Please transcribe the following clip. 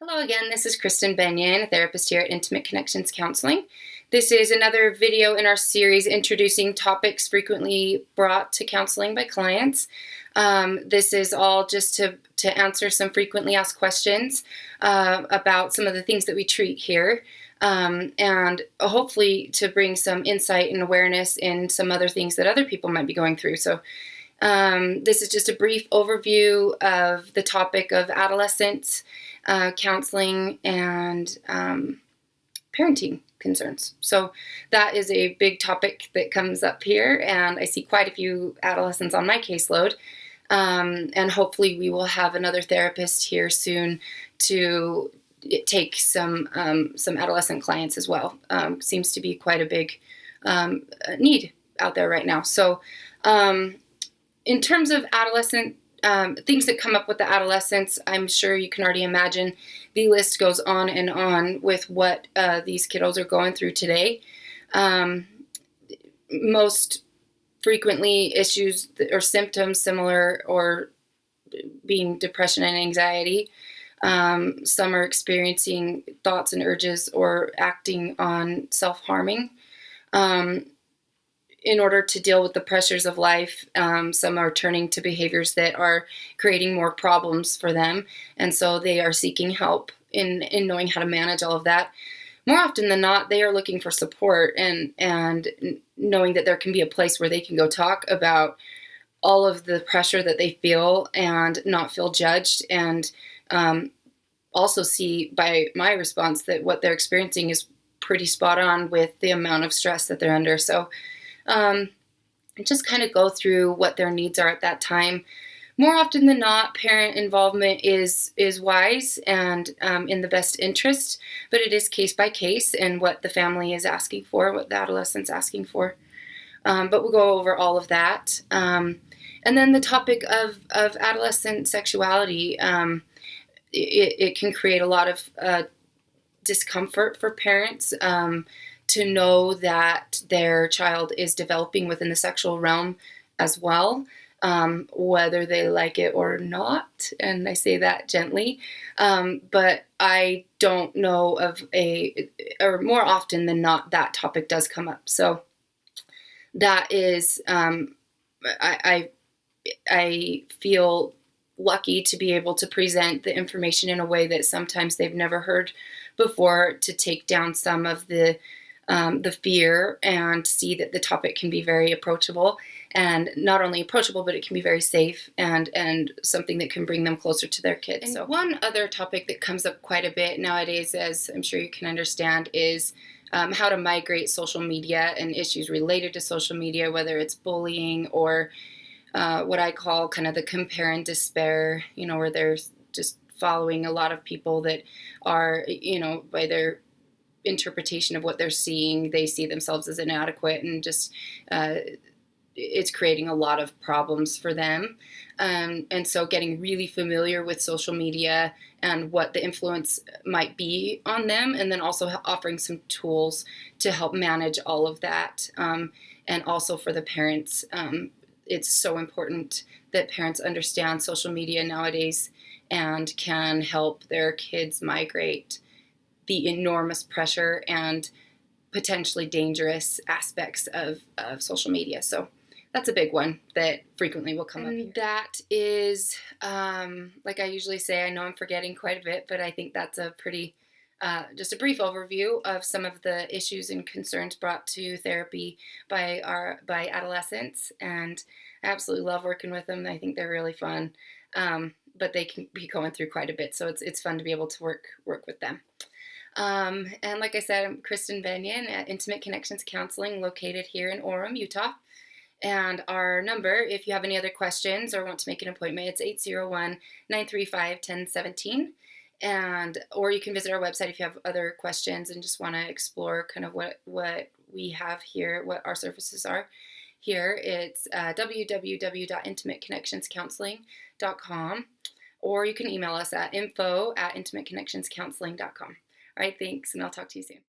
Hello again, this is Kristen Benyon, a therapist here at Intimate Connections Counseling. This is another video in our series introducing topics frequently brought to counseling by clients. This is all just to answer some frequently asked questions about some of the things that we treat here, and hopefully to bring some insight and awareness in some other things that other people might be going through. So this is just a brief overview of the topic of adolescents, counseling, and parenting concerns. So that is a big topic that comes up here, and I see quite a few adolescents on my caseload. And hopefully we will have another therapist here soon to take some adolescent clients as well. Seems to be quite a big need out there right now. So in terms of adolescent things that come up with the adolescents, I'm sure you can already imagine the list goes on and on with what these kiddos are going through today. Most frequently issues or symptoms similar or being depression and anxiety. Some are experiencing thoughts and urges or acting on self-harming. In order to deal with the pressures of life, some are turning to behaviors that are creating more problems for them, and so they are seeking help in knowing how to manage all of that. More often than not, they are looking for support and knowing that there can be a place where they can go talk about all of the pressure that they feel and not feel judged, and also see by my response that what they're experiencing is pretty spot on with the amount of stress that they're under. So just kind of go through what their needs are at that time. More often than not, parent involvement is wise and in the best interest, but it is case by case and what the family is asking for, what the adolescent's asking for. But we'll go over all of that. And then the topic of adolescent sexuality, it can create a lot of discomfort for parents. To know that their child is developing within the sexual realm as well, whether they like it or not. And I say that gently, but I don't know of or more often than not, that topic does come up. So that is, I feel lucky to be able to present the information in a way that sometimes they've never heard before, to take down some of the fear and see that the topic can be very approachable, and not only approachable, but it can be very safe and something that can bring them closer to their kids. And so one other topic that comes up quite a bit nowadays, as I'm sure you can understand, is how to migrate social media and issues related to social media, whether it's bullying or what I call kind of the compare and despair, where there's just following a lot of people that are, by their interpretation of what they're seeing, they see themselves as inadequate, and just it's creating a lot of problems for them. And so getting really familiar with social media and what the influence might be on them, and then also offering some tools to help manage all of that. And also for the parents, it's so important that parents understand social media nowadays and can help their kids migrate the enormous pressure and potentially dangerous aspects of social media. So that's a big one that frequently will come up here. That is, like I usually say, I know I'm forgetting quite a bit, but I think that's a pretty, just a brief overview of some of the issues and concerns brought to therapy by adolescents. And I absolutely love working with them. I think they're really fun, but they can be going through quite a bit. So it's fun to be able to work with them. And like I said, I'm Kristen Benyon at Intimate Connections Counseling, located here in Orem, Utah. And our number, if you have any other questions or want to make an appointment, it's 801-935-1017. Or you can visit our website if you have other questions and just want to explore kind of what we have here, what our services are here. It's www.intimateconnectionscounseling.com, or you can email us at info@intimateconnectionscounseling.com. All right, thanks, and I'll talk to you soon.